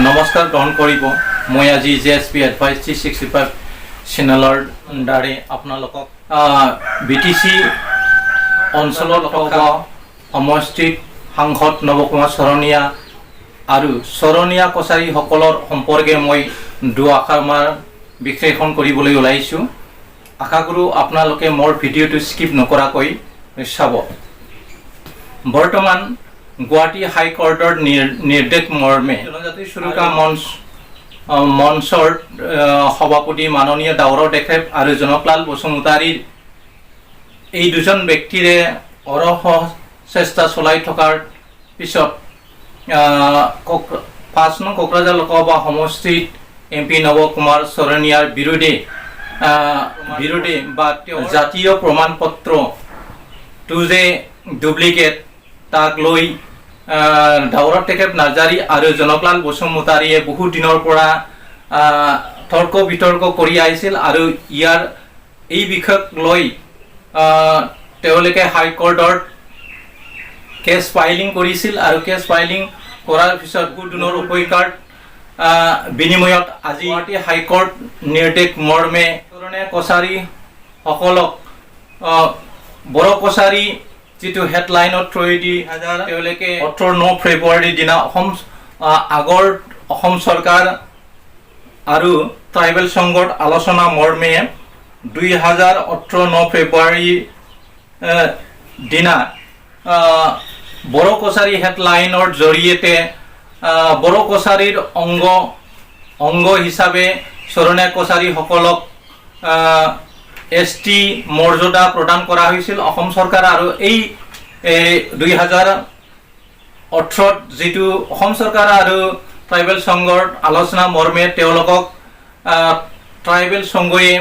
নমস্কাৰ গ্ৰহণ কৰিব। মই আজি JSP Advice 365 চেনেলৰ দ্বাৰা আপোনালোকক BTC অঞ্চলত থকা সমষ্টিত সাংসদ নৱকুমাৰ চৰণীয়া আৰু চৰণীয়া কছাৰীসকলৰ সম্পৰ্কে মই দুআষাৰমান বিশ্লেষণ কৰিবলৈ ওলাইছোঁ। আশা কৰোঁ আপোনালোকে মোৰ ভিডিঅ'টো স্কিপ নকৰাকৈ চাব। বৰ্তমান গুৱাহাটী হাইকোৰ্টৰ নিৰ্দেশ মৰ্মে জনজাতি সুৰক্ষা মঞ্চৰ সভাপতি মাননীয় দাউৰা দেশে আৰু জনকলাল বসুমতাৰীৰ এই দুজন ব্যক্তিৰে অৰহ চেষ্টা চলাই থকাৰ পিছত ৫ নং কোকৰাঝাৰ লোকসভা সমষ্টিত MP নৱকুমাৰ চৰণীয়াৰ বিৰুদ্ধে বা জাতীয় প্ৰমাণ পত্ৰটো যে ডুপ্লিকেট তাক লৈ দাউৰা টেকেপ নাৰ্জাৰী আৰু জনকলাল বসুমতাৰীয়ে বহু দিনৰ পৰা তৰ্ক বিতৰ্ক কৰি আহিছিল আৰু এই বিষয়ক লৈ তেওঁলোকে হাইকোৰ্টত কেছ ফাইলিং কৰিছিল আৰু কেছ ফাইলিং কৰাৰ পিছত বহুদিনৰ উপেক্ষাৰ বিনিময়ত আজি গুৱাহাটী হাইকোৰ্ট নিৰ্দেশ মৰ্মে কছাৰীসকলক বড়ো কছাৰী যিটো হেডলাইনত থৈ দি তেওঁলোকে 9 ফেব্ৰুৱাৰীৰ দিনা আগৰ অসম চৰকাৰ আৰু ট্ৰাইবেল সংঘৰ আলোচনা মৰ্মে 9 ফেব্ৰুৱাৰীৰ দিনা বড়ো কছাৰী হেডলাইনৰ জৰিয়তে বড়ো কছাৰীৰ অংগ হিচাপে চৰণীয়া কছাৰীসকলক ST মৰ্যাদা প্ৰদান কৰা হৈছিল অসম চৰকাৰ আৰু এই 2018 যিটো অসম চৰকাৰ আৰু ট্ৰাইবেল সংঘৰ আলোচনা মৰ্মে তেওঁলোকক ট্ৰাইবেল সংঘয়ে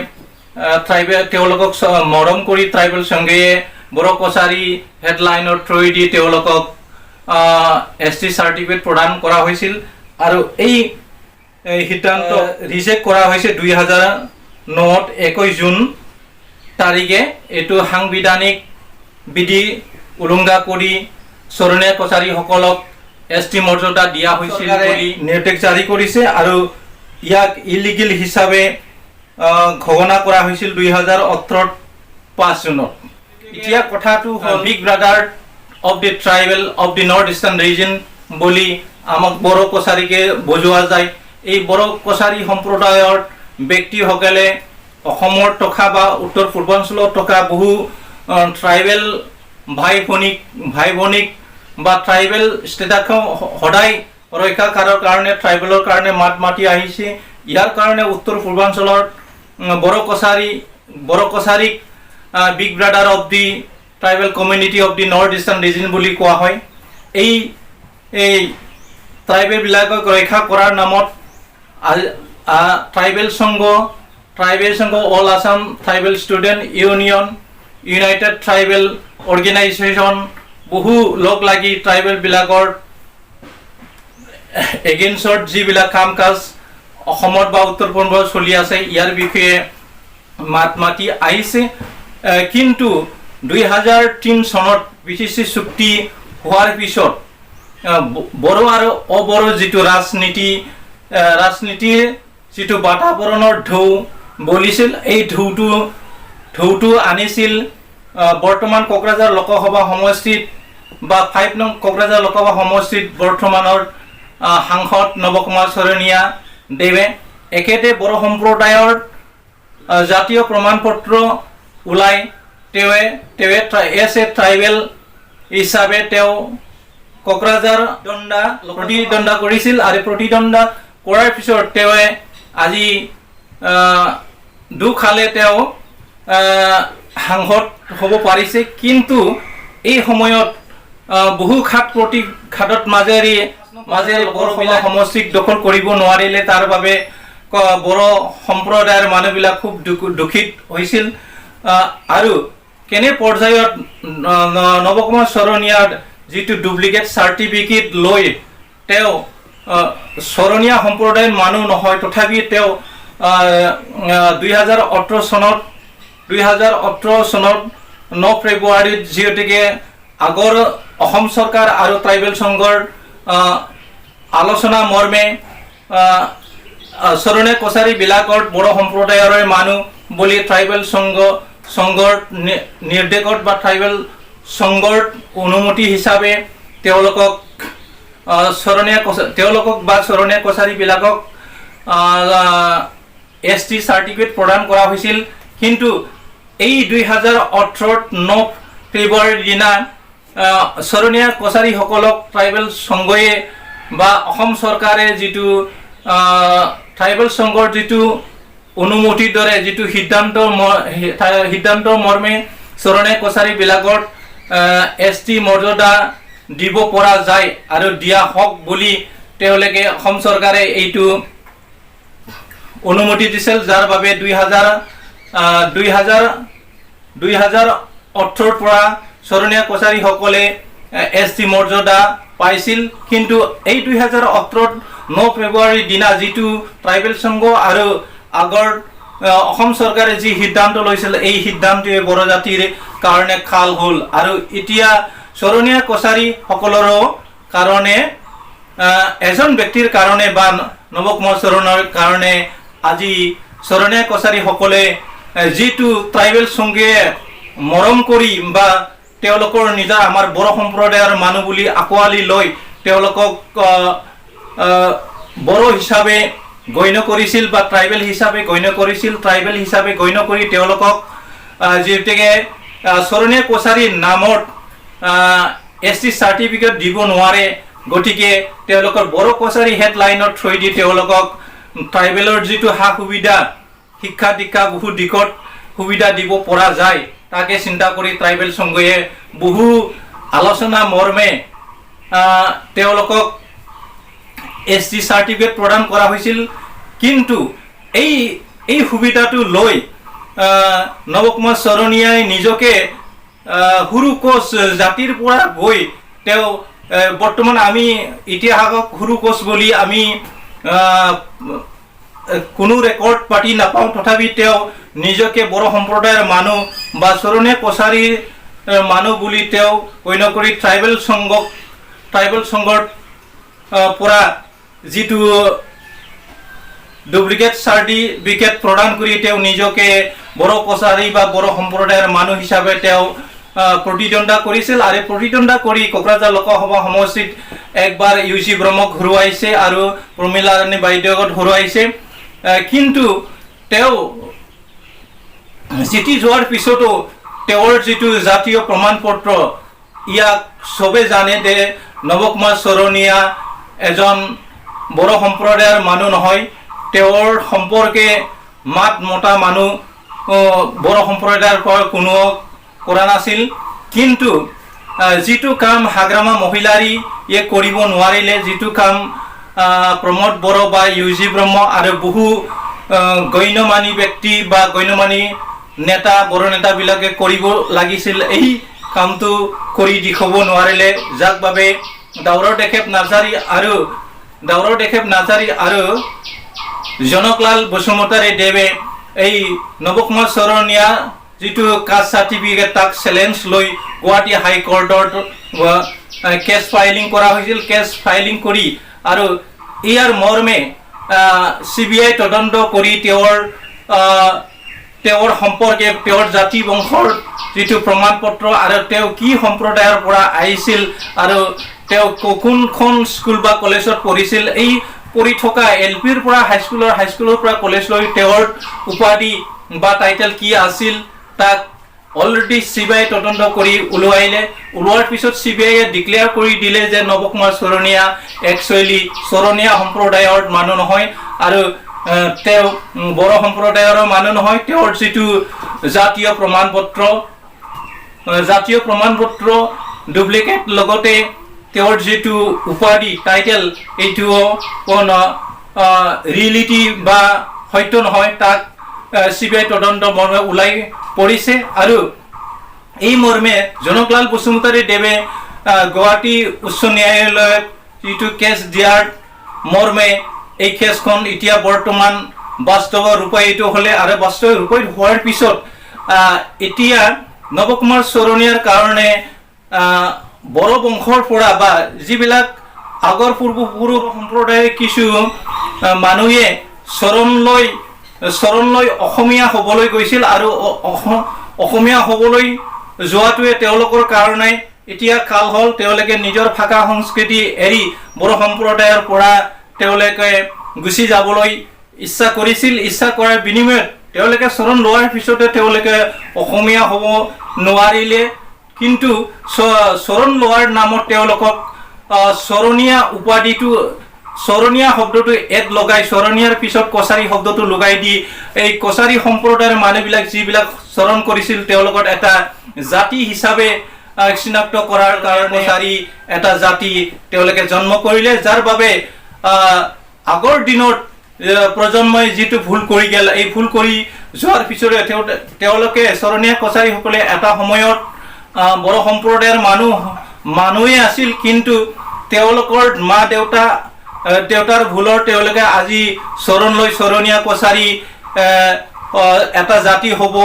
তেওঁলোকক মৰম কৰি ট্ৰাইবেল সংঘয়ে বড়ো কছাৰী হেডলাইনৰ থ্ৰু দি তেওঁলোকক ST চাৰ্টিফিকেট প্ৰদান কৰা হৈছিল আৰু এই সিদ্ধান্ত ৰিজেক্ট কৰা হৈছে 2009 21 জুন তাৰিখে। এইটো সাংবিধানিক বিধি উলংঘা কৰি চৰণীয়া কছাৰীসকলক ST মৰ্যাদা দিয়া হৈছিল বুলি নিৰ্দেশ জাৰি কৰিছে আৰু ইয়াক ইলিগেল হিচাপে ঘোষণা কৰা হৈছিল 2018 5 জুনত। এতিয়া কথাটো big brother of the tribal of the north eastern region বুলি আমাক বড়ো কছাৰীকে বুজোৱা যায়। এই বড়ো কছাৰী সম্প্ৰদায়ৰ ব্যক্তিসকলে অসমৰ থকা বা উত্তৰ পূৰ্বাঞ্চলত থকা বহু ট্ৰাইবেল ভাই ভনীক বা ট্ৰাইবেল ষ্টেটাছক সদায় ৰক্ষা কৰাৰ কাৰণে ট্ৰাইবেলৰ কাৰণে মাত মাতি আহিছে। ইয়াৰ কাৰণে উত্তৰ পূৰ্বাঞ্চলৰ বড়ো কছাৰীক big brother of the tribal community of the north eastern region বুলি কোৱা হয়। এই ট্ৰাইবেলবিলাকক ৰক্ষা কৰাৰ নামত ট্ৰাইবেল সংঘ all Assam tribal student union United tribal organisation বহু লগ লাগি ট্ৰাইবেলবিলাকৰ এগেইনষ্টত যিবিলাক কাম কাজ অসমত বা উত্তৰ পূৰ্বাঞ্চলত চলি আছে ইয়াৰ বিষয়ে মাত মাতি আহিছে। কিন্তু 2003 চনত BTC চুক্তি হোৱাৰ পিছত বড়ো আৰু অবড়ো যিটো ৰাজনীতিৰ যিটো বাতাবৰণৰ ঢৌ বলিছিল এই ঢৌটো আনিছিল বৰ্তমান কোকৰাঝাৰ লোকসভা সমষ্টিত বা 5 নং কোকৰাঝাৰ লোকসভা সমষ্টিত বৰ্তমানৰ সাংসদ নৱকুমাৰ চৰণীয়া দেৱে একেতে বড়ো সম্প্ৰদায়ৰ জাতীয় প্ৰমাণ পত্ৰ ওলাই তেওঁ ট্ৰাইবেল হিচাপে তেওঁ কোকৰাঝাৰ প্ৰতিদ্বন্দ্বিতা কৰিছিল আৰু প্ৰতিদ্বন্দ্বিতা কৰাৰ পিছত তেওঁ আজি দুখালে তেওঁ সাংসদ হ'ব পাৰিছে। কিন্তু এই সময়ত বহু ঘাটৰ মাজেৰে বড়োবিলাক সমষ্টিক দখল কৰিব নোৱাৰিলে তাৰ বাবে বড়ো সম্প্ৰদায়ৰ মানুহবিলাক খুব দুখিত হৈছিল আৰু কেনে পৰ্যায়ত নৱকুমাৰ চৰণীয়াৰ যিটো ডুপ্লিকেট চাৰ্টিফিকেট লৈ তেওঁ চৰণীয়া সম্প্ৰদায়ৰ মানুহ নহয় তথাপি তেওঁ 2018 চনত 9 ফেব্ৰুৱাৰীত যিহেতুকে আগৰ অসম চৰকাৰ আৰু ট্ৰাইবেল সংঘৰ আলোচনা মৰ্মে চৰণীয়া কছাৰীবিলাকত বড়ো সম্প্ৰদায়ৰে মানুহ বুলি ট্ৰাইবেল সংঘৰ নিৰ্দেশত বা ট্ৰাইবেল সংঘৰ অনুমতি হিচাপে তেওঁলোকক বা চৰণীয়া কছাৰীবিলাকক ST চাৰ্টিফিকেট প্ৰদান কৰা হৈছিল। কিন্তু এই 2018 9 ফেব্ৰুৱাৰীৰ দিনা চৰণীয়া কছাৰীসকলক ট্ৰাইবেল সংঘই বা অসম চৰকাৰে যিটো ট্ৰাইবেল সংঘৰ যিটো অনুমতিৰ দৰে যিটো সিদ্ধান্তৰ মৰ্মে চৰণীয়া কছাৰীবিলাকত ST মৰ্যাদা দিব পৰা যায় আৰু দিয়া হওক বুলি তেওঁলোকে অসম চৰকাৰে এইটো অনুমতি দিছিল, যাৰ বাবে 2018 পৰা চৰণীয়া কছাৰীসকলে ST মৰ্যাদা পাইছিল। কিন্তু এই 2018 9 ফেব্ৰুৱাৰীৰ দিনা যিটো ট্ৰাইবেল সংঘ আৰু আগৰ অসম চৰকাৰে যি সিদ্ধান্ত লৈছিল এই সিদ্ধান্তটোৱে বড়ো জাতিৰ কাৰণে খাল হ'ল আৰু এতিয়া চৰণীয়া কছাৰীসকলৰো কাৰণে এজন ব্যক্তিৰ কাৰণে বা নৱকুমাৰ চৰণৰ কাৰণে আজি চৰণীয়া কছাৰীসকলে যিটো ট্ৰাইবেল সংঘে মৰম কৰি বা তেওঁলোকৰ নিজৰ আমাৰ বড়ো সম্প্ৰদায়ৰ মানুহ বুলি আঁকোৱালি লৈ তেওঁলোকক বড়ো হিচাপে গণ্য কৰিছিল বা ট্ৰাইবেল হিচাপে গণ্য কৰি তেওঁলোকক যিহেতুকে চৰণীয়া কছাৰীৰ নামত ST চাৰ্টিফিকেট দিব নোৱাৰে, গতিকে তেওঁলোকৰ বড়ো কছাৰী হেডলাইনৰ থ্ৰু দি তেওঁলোকক ট্ৰাইবেলৰ যিটো সা সুবিধা শিক্ষা দীক্ষা বহু দিশত সুবিধা দিব পৰা যায় তাকে চিন্তা কৰি ট্ৰাইবেল সংঘয়ে বহু আলোচনা মৰ্মে তেওঁলোকক ST চাৰ্টিফিকেট প্ৰদান কৰা হৈছিল। কিন্তু এই সুবিধাটো লৈ নৱকুমাৰ চৰণীয়াই নিজকে সৰু কোচ জাতিৰ পৰা গৈ তেওঁ বৰ্তমান আমি ইতিহাসক সৰু কোচ বুলি আমি কোনো ৰেকৰ্ড পাতি নাপাওঁ, তথাপি তেওঁ নিজকে বড়ো সম্প্ৰদায়ৰ মানুহ বা চৰণীয়া কছাৰীৰ মানুহ বুলি তেওঁ গণ্য কৰি ট্ৰাইবেল সংঘৰ পৰা যিটো ডুপ্লিকেট চাৰ্টিফিকেট প্ৰদান কৰি তেওঁ নিজকে বড়ো কছাৰী বা বড়ো সম্প্ৰদায়ৰ মানুহ হিচাপে তেওঁ প্ৰতিদ্বন্দ্বিতা কৰিছিল আৰু প্ৰতিদ্বন্দ্বিতা কৰি কোকৰাঝাৰ লোকসভা সমষ্টিত একবাৰ UC ব্ৰহ্মক হৰুৱাইছে আৰু প্ৰমীলা ৰাণী বাইদেউক হৰুৱাইছে। কিন্তু তেওঁ জিতি যোৱাৰ পিছতো তেওঁৰ যিটো জাতীয় প্ৰমাণ পত্ৰ ইয়াক চবে জানে যে নৱকুমাৰ চৰণীয়া এজন বড়ো সম্প্ৰদায়ৰ মানুহ নহয়, তেওঁৰ সম্পৰ্কে মাত মতা মানুহ বড়ো সম্প্ৰদায়ৰ পৰা কোনো কৰা নাছিল। কিন্তু যিটো কাম হাগ্ৰামা মহিলাৰীয়ে কৰিব নোৱাৰিলে, যিটো কাম প্ৰমোদ বড়ো বা UC ব্ৰহ্ম আৰু বহু গণ্যমানী ব্যক্তি বা গণ্যমানী নেতা বড়ো নেতাবিলাকে কৰিব লাগিছিল, এই কামটো কৰি দেখুৱাব নোৱাৰিলে, যাক বাবে দাউৰৰ দেশেপ নাৰ্জাৰী আৰু জনকলাল বসুমতাৰী দেৱে এই নৱকুমাৰ চৰণীয়া যিটো কাষ্ট চাৰ্টিফিকেট তাক চেলেঞ্জ লৈ গুৱাহাটী হাইকোৰ্টত কেছ ফাইলিং কৰা হৈছিল। কেছ ফাইলিং কৰি আৰু ইয়াৰ মৰ্মে CBI তদন্ত কৰি তেওঁৰ সম্পৰ্কে তেওঁৰ জাতি বংশৰ যিটো প্ৰমাণ পত্ৰ আৰু তেওঁ কি সম্প্ৰদায়ৰ পৰা আহিছিল আৰু তেওঁ কোনখন স্কুল বা কলেজত পঢ়িছিল, এই পঢ়ি থকা LPৰ পৰা হাইস্কুলৰ পৰা কলেজলৈ তেওঁৰ উপাধি বা টাইটেল কি আছিল তাক অলৰেডি CBI তদন্ত কৰি ওলোৱাৰ পিছত CBI ডিক্লেয়াৰ কৰি দিলে যে নৱকুমাৰ চৰণীয়া একচুৱেলি চৰণীয়া সম্প্ৰদায়ৰ মানুহ নহয় আৰু তেওঁ বড়ো সম্প্ৰদায়ৰ মানুহ নহয়। তেওঁৰ যিটো জাতীয় প্ৰমাণ পত্ৰ ডুপ্লিকেট, লগতে তেওঁৰ যিটো উপাধি টাইটেল এইটো ৰিয়েলিটি বা সত্য নহয়, তাক CBI তদন্ত মৰ্মে ওলাই পৰিছে। আৰু এই মৰ্মে জনকলাল বসুমতাৰী দেৱে গুৱাহাটী উচ্চ ন্যায়ালয়ত যিটো কেছ দিয়াৰ মৰ্মে এই কেছখন এতিয়া বৰ্তমান বাস্তৱ ৰূপায়িত হ'লে আৰু বাস্তৱ ৰূপায়িত হোৱাৰ পিছত এতিয়া নৱকুমাৰ চৰণীয়াৰ কাৰণে বড়ো বংশৰ পৰা বা যিবিলাক আগৰ পূৰ্ব সম্প্ৰদায়ৰ কিছু মানুহে শৰণ লৈ অসমীয়া হ'বলৈ গৈছিল আৰু অসমীয়া হ'বলৈ যোৱাটোৱে তেওঁলোকৰ কাৰণে এতিয়া কাল হ'ল তেওঁলোকে নিজৰ ভাষা সংস্কৃতি এৰি বড়ো সম্প্ৰদায়ৰ পৰা তেওঁলোকে গুচি যাবলৈ ইচ্ছা কৰিছিল ইচ্ছা কৰাৰ বিনিময়ত তেওঁলোকে শৰণ লোৱাৰ পিছতে তেওঁলোকে অসমীয়া হ'ব নোৱাৰিলে কিন্তু শৰণ লোৱাৰ নামত তেওঁলোকক শৰণীয়া উপাধিটো শৰণীয়া শব্দটো এড লগাই শৰণীয়াৰ পিছত কছাৰী শব্দটো লগাই দি এই কছাৰী সম্প্ৰদায়ৰ মানুহবিলাক যিবিলাক শৰণ কৰিছিল তেওঁলোকৰ এটা জাতি হিচাপে চিনাক্ত কৰাৰ কাৰণে কছাৰী এটা জাতি তেওঁলোকে জন্ম কৰিলে যাৰ বাবে আগৰ দিনত প্ৰজন্মই যিটো ভুল কৰি গেল এই ভুল কৰি যোৱাৰ পিছতে তেওঁলোকে শৰণীয়া কছাৰীসকলে এটা সময়ত বড়ো সম্প্ৰদায়ৰ মানুহে আছিল কিন্তু তেওঁলোকৰ মা দেউতাৰ ভুলৰ তেওঁলোকে আজি শৰণ লৈ শৰণীয়া কছাৰী এটা জাতি হ'ব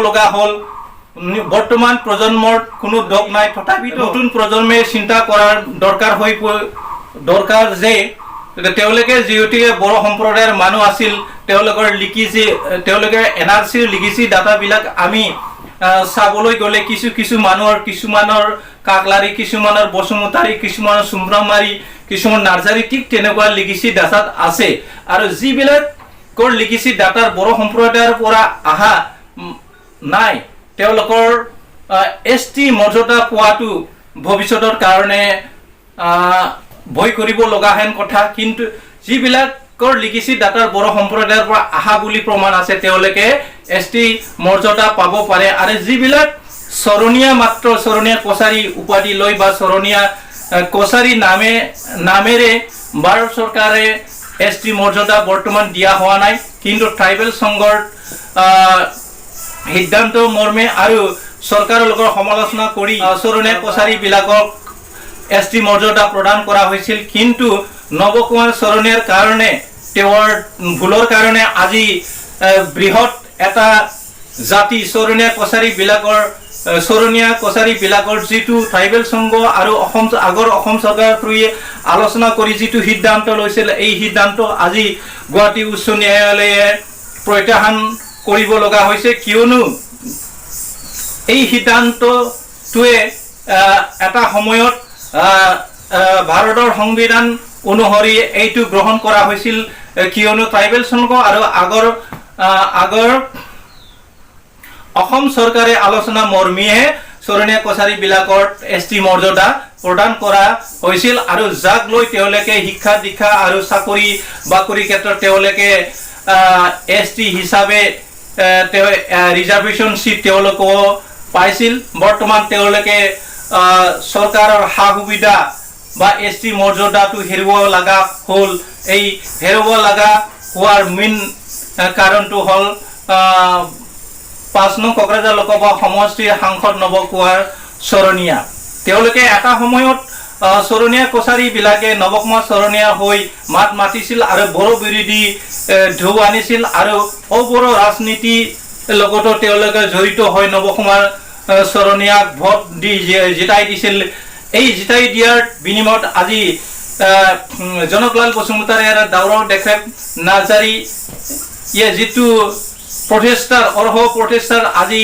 লগা হ'ল বৰ্তমান প্ৰজন্মৰ কোনো দোষ নাই তথাপিতো নতুন প্ৰজন্মে চিন্তা কৰাৰ দৰকাৰ যে তেওঁলোকে যিহেতুকে বড়ো সম্প্ৰদায়ৰ মানুহ আছিল তেওঁলোকে NRC লিখিছি ডাটাবিলাক আমি চাবলৈ গ'লে কিছুমানৰ কাকলাৰী কিছুমানৰ বসুমতাৰী কিছুমানৰ চুমৰামাৰী কিছুমান নাৰ্জাৰী ঠিক তেনেকুৱা লিখিছি ডাটাত আছে আৰু যিবিলাকৰ লিখিছি ডাটাৰ বড়ো সম্প্ৰদায়ৰ পৰা আহা নাই তেওঁলোকৰ ST মৰ্যাদা পোৱাটো ভৱিষ্যতৰ কাৰণে ভয় কৰিব লগা হেন কথা কিন্তু যিবিলাকৰ লিখিছি ডাটাৰ বড়ো সম্প্ৰদায়ৰ পৰা আহা বুলি প্ৰমাণ আছে তেওঁলোকে ST মৰ্যাদা পাব পাৰে আৰু যিবিলাক শৰণীয়া কছাৰী উপাধি লৈ বা শৰণীয়া কছাৰী নামেৰে ভাৰত চৰকাৰে ST মৰ্যাদা বৰ্তমান দিয়া হোৱা নাই কিন্তু ট্ৰাইবেল সংঘৰ সিদ্ধান্ত মৰ্মে আৰু চৰকাৰৰ লগত সমালোচনা কৰি শৰণীয়া কছাৰী বিলাকক ST মৰ্যাদা প্ৰদান কৰা হৈছিল কিন্তু নৱকুমাৰ শৰণীয়াৰ কাৰণে তেওঁৰ ভুলৰ কাৰণে আজি বৃহৎ এটা জাতি শৰণীয়া কছাৰী বিলাকৰ যিটো ট্ৰাইবেল সংঘ আৰু আগৰ অসম চৰকাৰৰ থ্ৰুৱে আলোচনা কৰি যিটো সিদ্ধান্ত লৈছিল এই সিদ্ধান্ত আজি গুৱাহাটী উচ্চ ন্যায়ালয়ে প্ৰত্যাখ্যান কৰিব লগা হৈছে কিয়নো এই সিদ্ধান্তটোৱে এটা সময়ত ভাৰতৰ সংবিধান অনুসৰি এইটো গ্ৰহণ কৰা হৈছিল কিয়নো ট্ৰাইবেল সংঘ আৰু আগৰ অসম চৰকাৰে আলোচনা মৰ্মীয়ে শৰণীয়া কছাৰী বিলাকৰ ST মৰ্যাদা প্ৰদান কৰা হৈছিল আৰু যাক লৈ তেওঁলোকে শিক্ষা দীক্ষা আৰু চাকৰি বাকৰি ক্ষেত্ৰত তেওঁলোকে ST হিচাপে ৰিজাৰ্ভেশ্যন চিট তেওঁলোকে পাইছিল বৰ্তমান তেওঁলোকে চৰকাৰৰ সা সুবিধা বা ST মৰ্যাদাটো হেৰুৱাব লগা হ'ল এই হেৰুৱাব লগা হোৱাৰ মেইন কাৰণটো হ'ল 5 নং কোকৰাঝাৰ লোকসভা সমষ্টিৰ সাংসদ নৱকুমাৰ শৰণীয়া তেওঁলোকে এটা সময়ত শৰণীয়া কছাৰী বিলাকে নৱকুমাৰ শৰণীয়া হৈ মাত মাতিছিল আৰু বড়ো বিৰোধী ঢৌ আনিছিল আৰু অবড়ো ৰাজনীতি লগতো তেওঁলোকে জড়িত হৈ নৱকুমাৰ শৰণীয়াক ভোট দি জিতাই দিছিল এই জিতাই দিয়াৰ বিনিময়ত আজি জনকলাল বসুমতাৰী আৰু দাউৰাও দেখাব নাৰ্জাৰী যিটো প্ৰচেষ্টাৰ আজি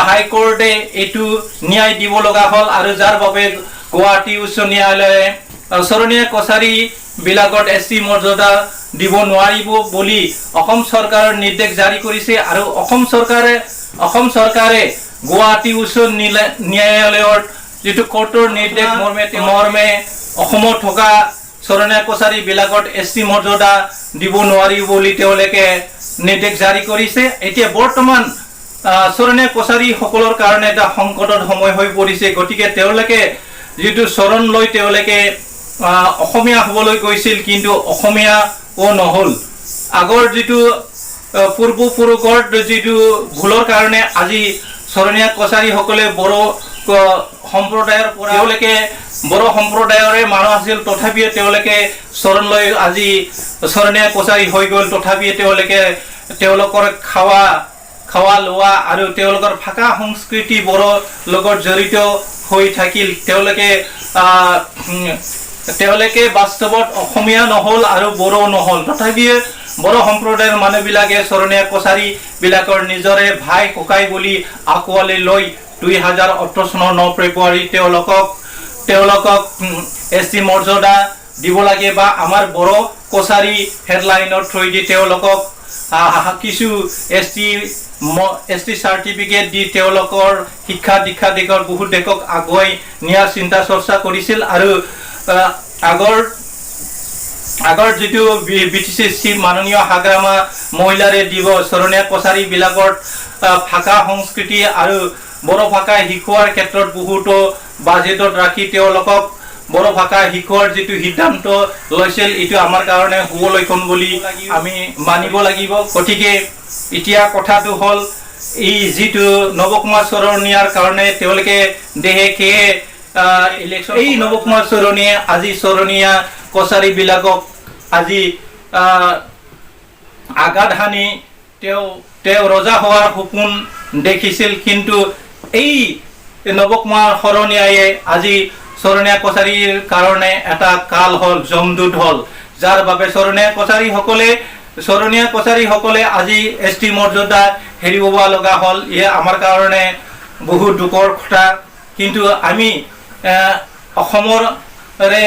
হাইকোৰ্টে এইটো ন্যায় দিব লগা হ'ল আৰু যাৰ বাবে গুৱাহাটী উচ্চ ন্যায়ালয়ে শৰণীয়া কছাৰী বিলাকত ST মৰ্যাদা দিব নোৱাৰিব বুলি অসম চৰকাৰৰ নিৰ্দেশ জাৰি কৰিছে আৰু অসম চৰকাৰে গুৱাহাটী উচ্চ ন্যায়ালয়ৰ যিটো কোৰ্টৰ নিৰ্দেশ মৰ্মে অসমত থকা শৰণীয়া কছাৰী বিলাকত ST মৰ্যাদা দিব নোৱাৰিব বুলি তেওঁলোকে নিৰ্দেশ জাৰি কৰিছে এতিয়া বৰ্তমান শৰণীয়া কছাৰী সকলৰ কাৰণে এটা সংকটৰ সময় হৈ পৰিছে গতিকে তেওঁলোকে যিটো শৰণ লৈ তেওঁলোকে অসমীয়া হ'বলৈ গৈছিল কিন্তু অসমীয়া নহ'ল আগৰ যিটো পূৰ্বপুৰুষৰ যিটো ভুলৰ কাৰণে আজি শৰণীয়া কছাৰী সকলে বড়ো সম্প্ৰদায়ৰ পৰা তেওঁলোকে বড়ো সম্প্ৰদায়ৰে মানুহ আছিল তথাপিও তেওঁলোকে শৰণ লৈ আজি শৰণীয়া কছাৰী হৈ গ'ল তথাপিও তেওঁলোকৰ খাৱা লোৱা আৰু তেওঁলোকৰ ভাষা সংস্কৃতি বড়ো লগত জড়িত হৈ থাকিল তেওঁলোকে তেওঁলোকে বাস্তৱত অসমীয়া নহ'ল আৰু বড়ো নহ'ল, তথাপিও বড়ো সম্প্ৰদায়ৰ মানুহবিলাকে চৰণীয়া কছাৰীবিলাকৰ নিজৰে ভাই ককাই বুলি আঁকোৱালি লৈ 2018 চনৰ 9 ফেব্ৰুৱাৰী তেওঁলোকক ST মৰ্যাদা দিব লাগে বা আমাৰ বড়ো কছাৰী হেডলাইনৰ থ্ৰুদি তেওঁলোকক কিছু ST চাৰ্টিফিকেট দি তেওঁলোকৰ শিক্ষা দীক্ষা দিশত বহুত দেশক আগুৱাই নিয়াৰ চিন্তা চৰ্চা কৰিছিল। আৰু আগৰ যিটো BTC মাননীয় হাগ্ৰামা মহিলাৰে দিৱস চৰণীয়া কছাৰীবিলাকৰ ভাষা সংস্কৃতি আৰু বড়ো ভাষা শিকোৱাৰ ক্ষেত্ৰত বহুতো বাজেটত ৰাখি তেওঁলোকক বড়ো ভাষা শিকোৱাৰ যিটো সিদ্ধান্ত লৈছিল, এইটো আমাৰ কাৰণে শুভ লক্ষণ বুলি আমি মানিব লাগিব। গতিকে এতিয়া কথাটো হ'ল এই যিটো নৱকুমাৰ চৰণীয়াৰ কাৰণে তেওঁলোকে দেহে ইলেকশ্যন, এই নৱকুমাৰ চৰণীয়ে আজি চৰণীয়া কছাৰীবিলাকক আজি আঘাত হানি তেওঁ ৰজা হোৱাৰ সপোন দেখিছিল, কিন্তু এই নৱকুমাৰ চৰণীয়ায়ে আজি চৰণীয়া কছাৰীৰ কাৰণে এটা কাল হ'ল, জমদূত হ'ল, যাৰ বাবে চৰণীয়া কছাৰীসকলে আজি ST মৰ্যাদা হেৰিব লগা হ'ল। ইয়ে আমাৰ কাৰণে বহুত দুখৰ কথা। কিন্তু আমি অসমৰে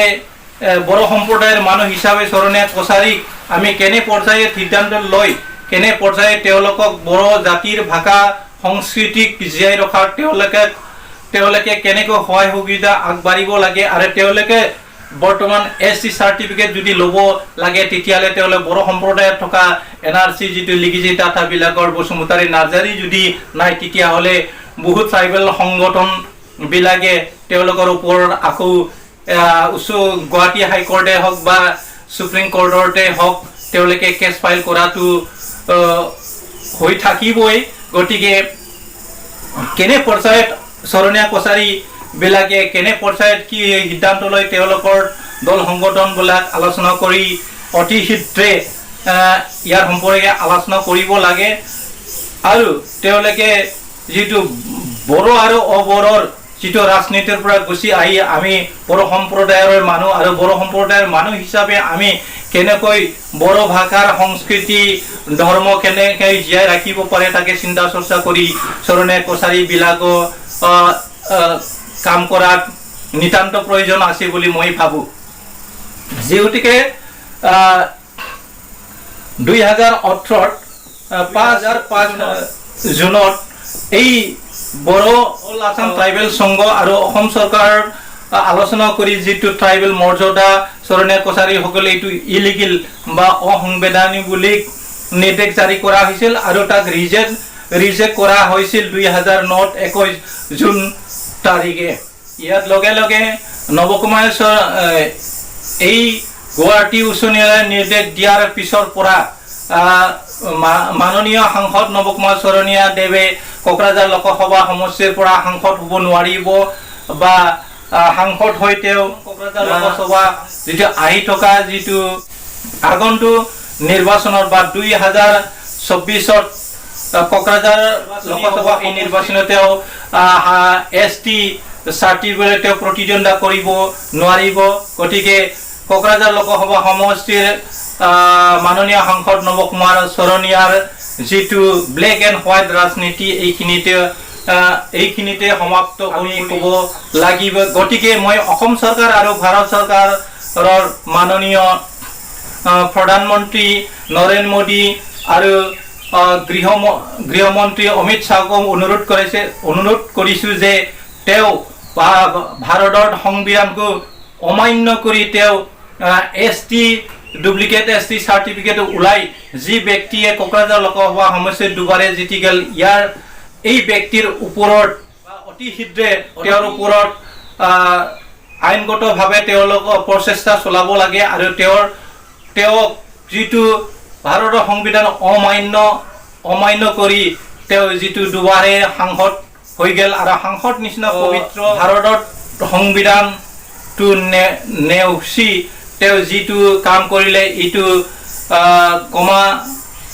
বড়ো সম্প্ৰদায়ৰ মানুহ হিচাপে চৰণীয়া কছাৰীক আমি কেনে পৰ্যায়ত সিদ্ধান্ত লৈ কেনে পৰ্যায়ত তেওঁলোকক বড়ো জাতিৰ ভাষা সংস্কৃতিক জীয়াই ৰখাৰ তেওঁলোকে কেনেকৈ সহায় সুবিধা আগবাঢ়িব লাগে, আৰু তেওঁলোকে বৰ্তমান ST চাৰ্টিফিকেট যদি ল'ব লাগে তেতিয়াহ'লে তেওঁলোকে বড়ো সম্প্ৰদায়ত থকা NRC যিটো লিখিছে ডাটাবিলাকৰ বসুমতাৰী নাৰ্জাৰী যদি নাই, তেতিয়াহ'লে বহুত ট্ৰাইবেল সংগঠনবিলাকে তেওঁলোকৰ ওপৰত আকৌ গুৱাহাটী হাইকোৰ্টে হওক বা সুপ্ৰিম কোৰ্টতে হওক তেওঁলোকে কেছ ফাইল কৰাটো হৈ থাকিবই। গতিকে কেনে পৰ্যায়ত চৰণীয়া কছাৰীবিলাকে কেনে পৰ্যায়ত কি সিদ্ধান্ত লৈ তেওঁলোকৰ দল সংগঠনবিলাক আলোচনা কৰি অতি শীঘ্ৰে ইয়াৰ সম্পৰ্কে আলোচনা কৰিব লাগে। আৰু তেওঁলোকে যিটো বড়ো আৰু অবড়োৰ যিটো ৰাজনীতিৰ পৰা গুচি আহি আমি বড়ো সম্প্ৰদায়ৰ মানুহ আৰু বড়ো সম্প্ৰদায়ৰ মানুহ হিচাপে আমি কেনেকৈ বড়ো ভাষাৰ সংস্কৃতি ধৰ্ম কেনেকৈ জীয়াই ৰাখিব পাৰে তাকে চিন্তা চৰ্চা কৰি চৰণীয়া কছাৰীবিলাকক কাম কৰাত নিতান্ত প্ৰয়োজন আছে বুলি মই ভাবোঁ। যিহেতুকে 2018 জুনত এই বড়ো অল আসাম ট্ৰাইবেল সংঘ আৰু অসম চৰকাৰ আলোচনা কৰি যিটো ট্ৰাইবেল মৰ্যাদা চৰণীয়া কছাৰীসকলে এইটো ইলিগেল বা অসাংবিধানিক বুলি নিৰ্দেশ জাৰি কৰা হৈছিল আৰু তাক ৰিজেক্ট কৰা হৈছিল 2009 21 জুন তাৰিখে। ইয়াৰ লগে লগে নৱকুমাৰ এই গুৱাহাটী উচ্চ ন্যায়ালয়ে নিৰ্দেশ দিয়াৰ পিছৰ পৰা মাননীয় সাংসদ নৱকুমাৰ চৰণীয়া দেৱে কোকৰাঝাৰ লোকসভা সমষ্টিৰ পৰা সাংসদ হ'ব নোৱাৰিব বা সাংসদ হৈ তেওঁ কোকৰাঝাৰ লোকসভা যিটো আহি থকা যিটো আগন্তুক নিৰ্বাচনৰ বা 2024ত কোকৰাঝাৰ লোকসভা এই নিৰ্বাচনত তেওঁ ST চাৰ্টিফিকেট তেওঁ প্ৰতিদ্বন্দ্বিতা কৰিব নোৱাৰিব। গতিকে কোকৰাঝাৰ লোকসভা সমষ্টিৰ মাননীয় সাংসদ নৱকুমাৰ চৰণীয়াৰ যিটো ব্লেক এণ্ড হোৱাইট ৰাজনীতি এইখিনিতে সমাপ্ত আমি ক'ব লাগিব। গতিকে মই অসম চৰকাৰ আৰু ভাৰত চৰকাৰৰ মাননীয় প্ৰধানমন্ত্ৰী নৰেন্দ্ৰ মোদী আৰু গৃহমন্ত্ৰী অমিত শ্বাহক অনুৰোধ কৰিছোঁ যে তেওঁ ভাৰতৰ সংবিধানকো অমান্য কৰি তেওঁ ডুপ্লিকেট ST চাৰ্টিফিকেট ওলাই যি ব্যক্তিয়ে কোকৰাঝাৰ লোকসভা সমষ্টিত দুবাৰে জিতি গ'ল, এই ব্যক্তিৰ ওপৰত অতি শীঘ্ৰে তেওঁৰ ওপৰত আইনগতভাৱে তেওঁলোকৰ প্ৰচেষ্টা চলাব লাগে আৰু তেওঁক যিটো ভাৰতৰ সংবিধান অমান্য কৰি তেওঁ যিটো দুবাৰে সাংসদ হৈ গ'ল আৰু সাংসদ নিচিনা পবিত্ৰ ভাৰতৰ সংবিধানটো নেওচি তেওঁ যিটো কাম কৰিলে এইটো কমা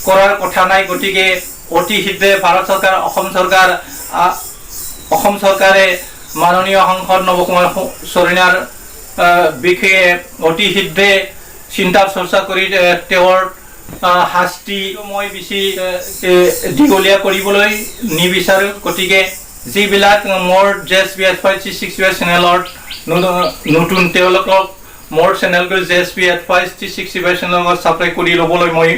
কৰাৰ কথা নাই। গতিকে অতি শীঘ্ৰে ভাৰত চৰকাৰ অসম চৰকাৰে মাননীয় সাংসদ নৱকুমাৰ চৰণীয়াৰ বিষয়ে অতি শীঘ্ৰে চিন্তা চৰ্চা কৰি তেওঁৰ শাস্তি মই বেছি দীঘলীয়া কৰিবলৈ নিবিচাৰোঁ। গতিকে যিবিলাক মোৰ JSB@5 365 চেনেলত নতুন তেওঁলোকক মোৰ চেনেলটো JSB@5 365 চেনেলত ছাবস্ক্ৰাইব কৰি ল'বলৈ মই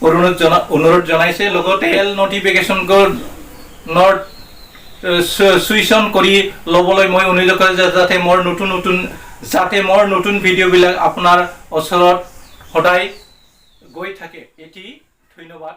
অনুৰোধ জনাইছে। লগতে বেল নটিফিকেশ্যনবোৰ চুইচ অন কৰি ল'বলৈ মই অনুৰোধ কৰিছোঁ যাতে মোৰ নতুন ভিডিঅ'বিলাক আপোনাৰ ওচৰত সদায় গৈ থাকে। এটি ধন্যবাদ।